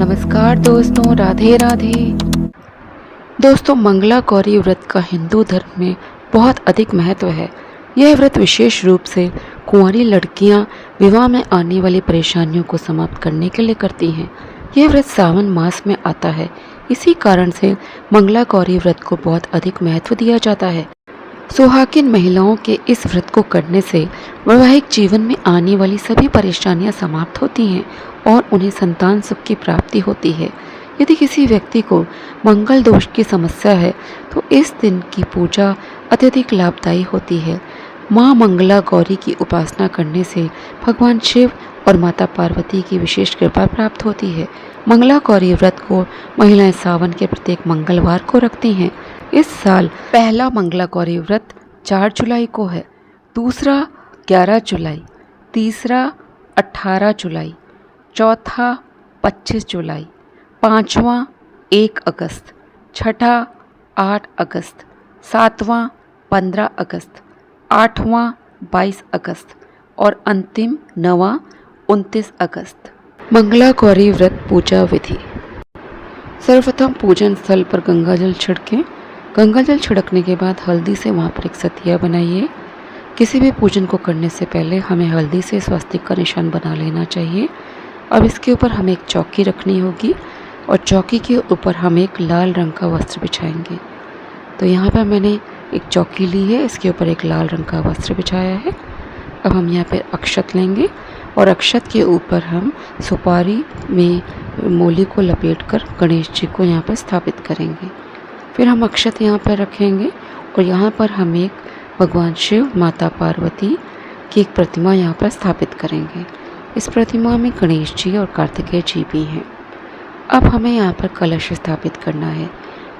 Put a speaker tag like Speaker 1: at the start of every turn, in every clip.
Speaker 1: नमस्कार दोस्तों, राधे राधे। दोस्तों, मंगला गौरी व्रत का हिंदू धर्म में बहुत अधिक महत्व है। यह व्रत विशेष रूप से कुंवारी लड़कियां विवाह में आने वाली परेशानियों को समाप्त करने के लिए करती हैं। यह व्रत सावन मास में आता है, इसी कारण से मंगला गौरी व्रत को बहुत अधिक महत्व दिया जाता है। सुहागिन महिलाओं के इस व्रत को करने से वैवाहिक जीवन में आने वाली सभी परेशानियां समाप्त होती हैं और उन्हें संतान सुख की प्राप्ति होती है। यदि किसी व्यक्ति को मंगल दोष की समस्या है तो इस दिन की पूजा अत्यधिक लाभदायी होती है। माँ मंगला गौरी की उपासना करने से भगवान शिव और माता पार्वती की विशेष कृपा प्राप्त होती है। मंगला गौरी व्रत को महिलाएं सावन के प्रत्येक मंगलवार को रखती हैं। इस साल पहला मंगला गौरी व्रत 4 जुलाई को है, दूसरा 11 जुलाई, तीसरा 18 जुलाई, चौथा 25 जुलाई, पाँचवां 1 अगस्त, छठा 8 अगस्त, सातवां 15 अगस्त, आठवां 22 अगस्त और अंतिम 9वां 29 अगस्त। मंगला गौरी व्रत पूजा विधि। सर्वप्रथम पूजन स्थल पर गंगाजल छिड़कें। गंगाजल छिड़कने के बाद हल्दी से वहाँ पर एक सतिया बनाइए। किसी भी पूजन को करने से पहले हमें हल्दी से स्वस्तिक का निशान बना लेना चाहिए। अब इसके ऊपर हमें एक चौकी रखनी होगी और चौकी के ऊपर हम एक लाल रंग का वस्त्र बिछाएंगे। तो यहाँ पर मैंने एक चौकी ली है, इसके ऊपर एक लाल रंग का वस्त्र बिछाया है। अब हम यहाँ पर अक्षत लेंगे और अक्षत के ऊपर हम सुपारी में मूली को लपेटकर गणेश जी को यहाँ पर स्थापित करेंगे। फिर हम अक्षत यहाँ पर रखेंगे और यहाँ पर हम एक भगवान शिव माता पार्वती की एक प्रतिमा यहाँ पर स्थापित करेंगे। इस प्रतिमा में गणेश जी और कार्तिकेय जी भी हैं। अब हमें यहाँ पर कलश स्थापित करना है।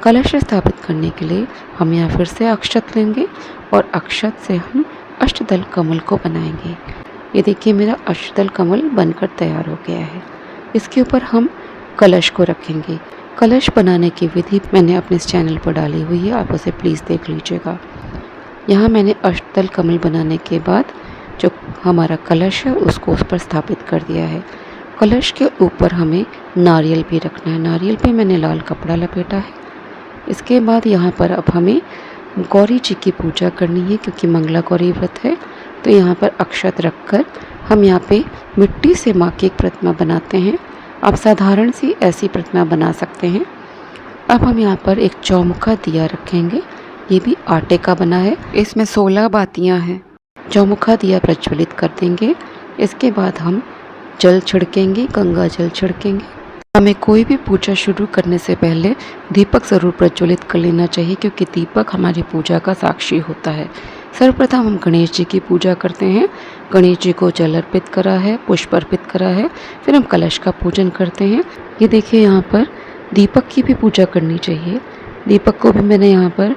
Speaker 1: कलश स्थापित करने के लिए हम यहाँ फिर से अक्षत लेंगे और अक्षत से हम अष्टदल कमल को बनाएंगे। ये देखिए, मेरा अष्टदल कमल बनकर तैयार हो गया है। इसके ऊपर हम कलश को रखेंगे। कलश बनाने की विधि मैंने अपने इस चैनल पर डाली हुई है, आप उसे प्लीज़ देख लीजिएगा। यहाँ मैंने अष्टदल कमल बनाने के बाद जो हमारा कलश है उसको उस पर स्थापित कर दिया है। कलश के ऊपर हमें नारियल भी रखना है। नारियल पे मैंने लाल कपड़ा लपेटा है। इसके बाद यहाँ पर अब हमें गौरी जी की पूजा करनी है, क्योंकि मंगला गौरी व्रत है। तो यहाँ पर अक्षत रखकर हम यहाँ पे मिट्टी से माँ की एक प्रतिमा बनाते हैं। आप साधारण सी ऐसी प्रतिमा बना सकते हैं। अब हम यहाँ पर एक चौमुखा दिया रखेंगे, ये भी आटे का बना है। इसमें 16 बातियाँ हैं। चौमुखा दिया प्रज्वलित कर देंगे। इसके बाद हम जल छिड़केंगे, गंगा जल छिड़केंगे। हमें कोई भी पूजा शुरू करने से पहले दीपक ज़रूर प्रज्वलित कर लेना चाहिए, क्योंकि दीपक हमारी पूजा का साक्षी होता है। सर्वप्रथम हम गणेश जी की पूजा करते हैं। गणेश जी को जल अर्पित करा है, पुष्प अर्पित करा है, फिर हम कलश का पूजन करते हैं। ये देखिए, यहाँ पर दीपक की भी पूजा करनी चाहिए। दीपक को भी मैंने यहाँ पर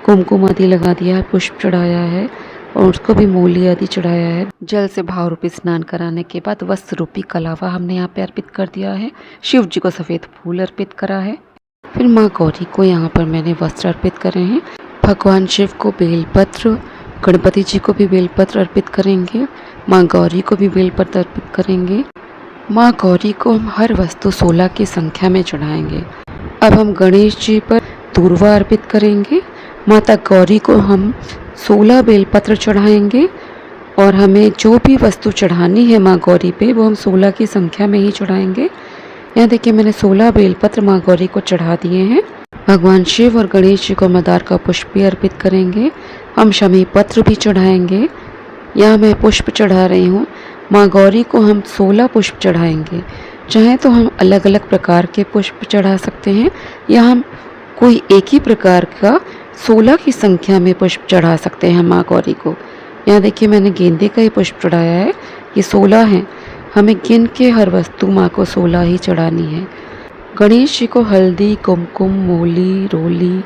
Speaker 1: कुमकुम आदि लगा दिया है, पुष्प चढ़ाया है और उसको भी मूली आदि चढ़ाया है। जल से भाव रूपी स्नान कराने के बाद वस्त्र रूपी कलावा हमने यहाँ पे अर्पित कर दिया है। शिव जी को सफ़ेद फूल अर्पित करा है। फिर माँ गौरी को यहाँ पर मैंने वस्त्र अर्पित करे हैं। भगवान शिव को बेलपत्र, गणपति जी को भी बेलपत्र अर्पित करेंगे, माँ गौरी को भी बेलपत्र अर्पित करेंगे। माँ गौरी को हम हर वस्तु 16 की संख्या में चढ़ाएंगे। अब हम गणेश जी पर दूर्वा अर्पित करेंगे। माता गौरी को हम 16 बेलपत्र चढ़ाएंगे और हमें जो भी वस्तु चढ़ानी है माँ गौरी पे वो हम 16 की संख्या में ही चढ़ाएंगे। यहाँ देखिए, मैंने 16 बेलपत्र माँ गौरी को चढ़ा दिए हैं। भगवान शिव और गणेश जी को मदार का पुष्प भी अर्पित करेंगे। हम शमी पत्र भी चढ़ाएंगे। यहाँ मैं पुष्प चढ़ा रही हूँ। माँ गौरी को हम 16 पुष्प चढ़ाएंगे। चाहे तो हम अलग अलग प्रकार के पुष्प चढ़ा सकते हैं या हम कोई एक ही प्रकार का 16 की संख्या में पुष्प चढ़ा सकते हैं माँ गौरी को। यहाँ देखिए, मैंने गेंदे का ही पुष्प चढ़ाया है। ये 16 हैं। हमें गिन के हर वस्तु माँ को 16 ही चढ़ानी है। गणेश जी को हल्दी, कुमकुम, मूली, रोली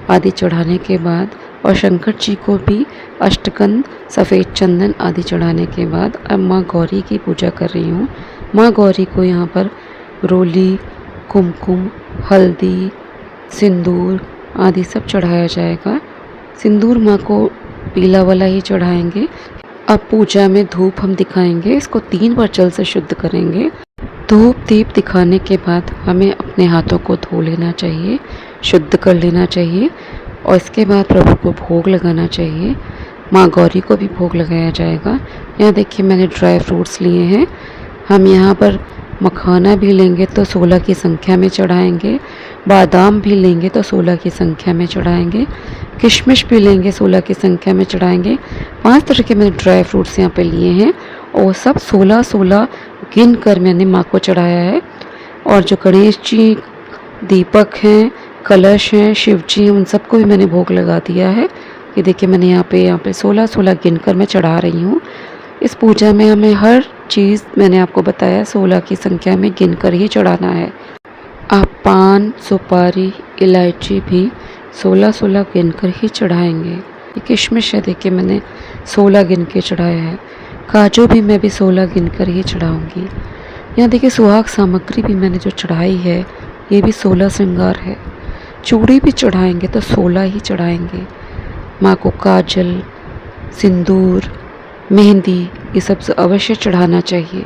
Speaker 1: आदि चढ़ाने के बाद और शंकर जी को भी अष्टगंध, सफ़ेद चंदन आदि चढ़ाने के बाद अब माँ गौरी की पूजा कर रही हूँ। माँ गौरी को यहाँ पर रोली, कुमकुम, हल्दी, सिंदूर आदि सब चढ़ाया जाएगा। सिंदूर माँ को पीला वाला ही चढ़ाएंगे। अब पूजा में धूप हम दिखाएंगे। इसको 3 बार जल से शुद्ध करेंगे। धूप दीप दिखाने के बाद हमें अपने हाथों को धो लेना चाहिए, शुद्ध कर लेना चाहिए और इसके बाद प्रभु को भोग लगाना चाहिए। माँ गौरी को भी भोग लगाया जाएगा। यहाँ देखिए मैंने ड्राई फ्रूट्स लिए हैं। हम यहाँ पर मखाना भी लेंगे तो 16 की संख्या में चढ़ाएंगे, बादाम भी लेंगे तो 16 की संख्या में चढ़ाएंगे, किशमिश भी लेंगे 16 की संख्या में चढ़ाएंगे। 5 तरह के मैंने ड्राई फ्रूट्स यहाँ पे लिए हैं और सब 16 गिन कर मैंने माँ को चढ़ाया है। और जो गणेश जी, दीपक हैं, कलश हैं, शिव जी, उन सबको भी मैंने भोग लगा दिया है। ये देखिए मैंने यहाँ पे 16 गिन कर मैं चढ़ा रही हूँ। इस पूजा में हमें हर चीज़ मैंने आपको बताया 16 की संख्या में गिन कर ही चढ़ाना है। आप पान, सुपारी, इलायची भी 16 गिन कर ही चढ़ाएंगे। ये किशमिश है, देखिए मैंने 16 गिन के चढ़ाया है। काजू भी मैं भी 16 गिन कर ही चढ़ाऊँगी। यहाँ देखिए सुहाग सामग्री भी मैंने जो चढ़ाई है ये भी 16 श्रृंगार है। चूड़ी भी चढ़ाएंगे तो 16 ही चढ़ाएंगे। माँ को काजल, सिंदूर, मेहंदी ये सब अवश्य चढ़ाना चाहिए।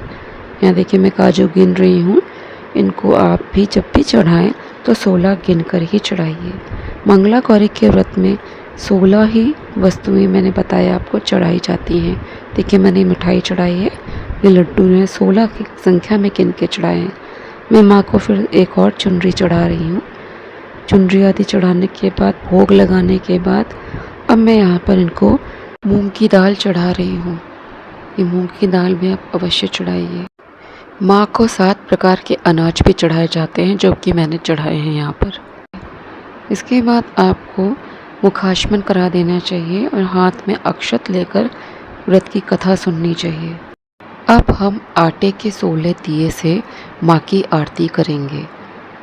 Speaker 1: यहाँ देखिए मैं काजू गिन रही हूँ। इनको आप भी जब भी चढ़ाएं तो 16 गिन कर ही चढ़ाइए। मंगला गौरी के व्रत में 16 ही वस्तुएं मैंने बताया आपको चढ़ाई जाती हैं। देखिए मैंने मिठाई चढ़ाई है, ये लड्डू ने 16 की संख्या में गिन के चढ़ाए हैं। मैं माँ को फिर एक और चुनरी चढ़ा रही हूँ। चुनरी आदि चढ़ाने के बाद, भोग लगाने के बाद अब मैं यहाँ पर इनको मूंग की दाल चढ़ा रही हूँ। ये मूंग की दाल भी आप अवश्य चढ़ाइए। माँ को 7 प्रकार के अनाज भी चढ़ाए जाते हैं जो कि मैंने चढ़ाए हैं यहाँ पर। इसके बाद आपको मुखाश्मन करा देना चाहिए और हाथ में अक्षत लेकर व्रत की कथा सुननी चाहिए। अब हम आटे के 16 दिए से माँ की आरती करेंगे।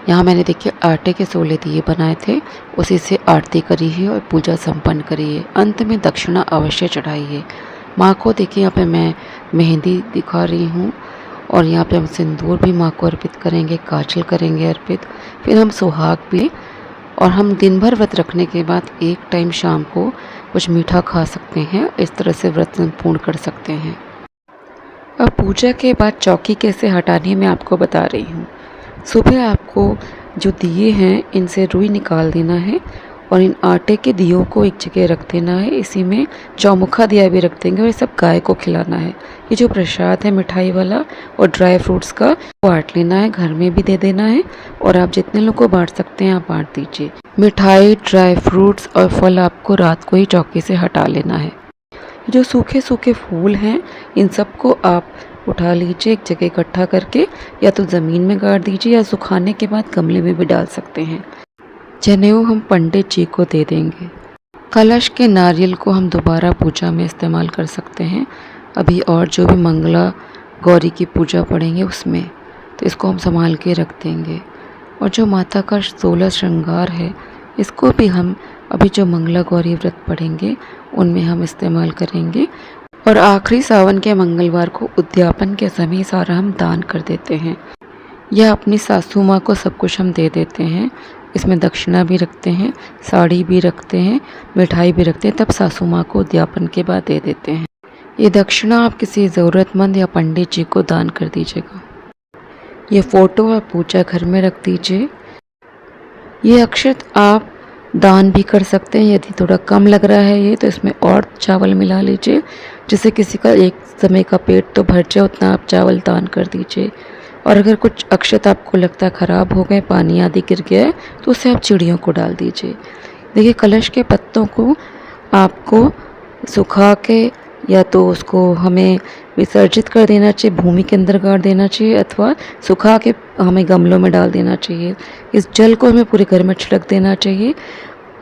Speaker 1: यहाँ मैंने देखिए आटे के 16 दिए बनाए थे, उसी से आरती करी है और पूजा संपन्न करी है। अंत में दक्षिणा अवश्य चढ़ाइए। माँ को देखिए यहाँ पे मैं मेहंदी दिखा रही हूँ और यहाँ पे हम सिंदूर भी माँ को अर्पित करेंगे, काजल करेंगे अर्पित, फिर हम सुहाग भी। और हम दिन भर व्रत रखने के बाद एक टाइम शाम को कुछ मीठा खा सकते हैं। इस तरह से व्रत पूर्ण कर सकते हैं। अब पूजा के बाद चौकी कैसे हटानी है मैं आपको बता रही हूँ। सुबह आपको जो दिए हैं इनसे रुई निकाल देना है और इन आटे के दियों को एक जगह रख देना है। इसी में चौमुखा दिया भी रख देंगे और ये सब गाय को खिलाना है। ये जो प्रसाद है मिठाई वाला और ड्राई फ्रूट्स का बांट लेना है, घर में भी दे देना है और आप जितने लोगों को बांट सकते हैं आप बांट दीजिए। मिठाई, ड्राई फ्रूट्स और फल आपको रात को ही चौकी से हटा लेना है। जो सूखे सूखे फूल हैं इन सबको आप उठा लीजिए एक जगह इकट्ठा करके, या तो ज़मीन में गाड़ दीजिए या सुखाने के बाद गमले में भी डाल सकते हैं। जनेऊ हम पंडित जी को दे देंगे। कलश के नारियल को हम दोबारा पूजा में इस्तेमाल कर सकते हैं। अभी और जो भी मंगला गौरी की पूजा पढ़ेंगे उसमें, तो इसको हम संभाल के रख देंगे। और जो माता का 16 श्रृंगार है इसको भी हम अभी जो मंगला गौरी व्रत पढ़ेंगे उनमें हम इस्तेमाल करेंगे। और आखिरी सावन के मंगलवार को उद्यापन के समय सारा हम दान कर देते हैं। यह अपनी सासू माँ को सब कुछ हम दे देते हैं। इसमें दक्षिणा भी रखते हैं, साड़ी भी रखते हैं, मिठाई भी रखते हैं, तब सासू माँ को उद्यापन के बाद दे देते हैं। ये दक्षिणा आप किसी ज़रूरतमंद या पंडित जी को दान कर दीजिएगा। ये फ़ोटो आप पूजा घर में रख दीजिए। ये अक्षत आप दान भी कर सकते हैं। यदि थोड़ा कम लग रहा है ये तो इसमें और चावल मिला लीजिए, जिससे किसी का एक समय का पेट तो भर जाए, उतना आप चावल दान कर दीजिए। और अगर कुछ अक्षत आपको लगता है ख़राब हो गए, पानी आदि गिर गया है, तो उससे आप चिड़ियों को डाल दीजिए। देखिए कलश के पत्तों को आपको सुखा के या तो उसको हमें विसर्जित कर देना चाहिए, भूमि के अंदर गाड़ देना चाहिए, अथवा सुखा के हमें गमलों में डाल देना चाहिए। इस जल को हमें पूरे घर में छिड़क देना चाहिए।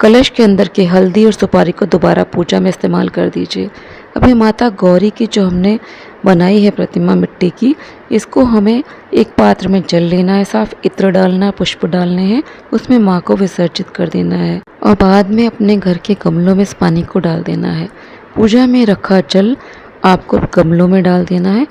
Speaker 1: कलश के अंदर के हल्दी और सुपारी को दोबारा पूजा में इस्तेमाल कर दीजिए। अभी माता गौरी की जो हमने बनाई है प्रतिमा मिट्टी की, इसको हमें एक पात्र में जल लेना है, साफ इत्र डालना, पुष्प डालने हैं, उसमें माँ को विसर्जित कर देना है और बाद में अपने घर के गमलों में इस पानी को डाल देना है। पूजा में रखा जल आपको गमलों में डाल देना है।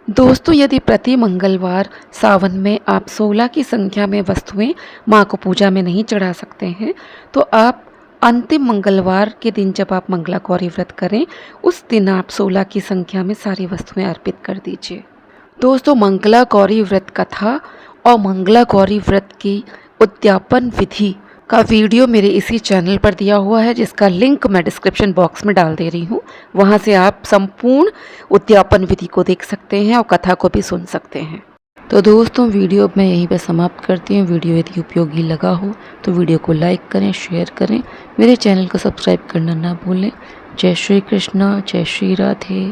Speaker 1: दोस्तों यदि प्रति मंगलवार सावन में आप 16 की संख्या में वस्तुएं माँ को पूजा में नहीं चढ़ा सकते हैं, तो आप अंतिम मंगलवार के दिन जब आप मंगला गौरी व्रत करें उस दिन आप 16 की संख्या में सारी वस्तुएं अर्पित कर दीजिए। दोस्तों मंगला गौरी व्रत कथा और मंगला गौरी व्रत की उद्यापन विधि का वीडियो मेरे इसी चैनल पर दिया हुआ है, जिसका लिंक मैं डिस्क्रिप्शन बॉक्स में डाल दे रही हूँ। वहाँ से आप संपूर्ण उद्यापन विधि को देख सकते हैं और कथा को भी सुन सकते हैं। तो दोस्तों वीडियो मैं यहीं पर समाप्त करती हूँ। वीडियो यदि उपयोगी लगा हो तो वीडियो को लाइक करें, शेयर करें, मेरे चैनल को सब्सक्राइब करना ना भूलें। जय श्री कृष्णा, जय श्री राधे।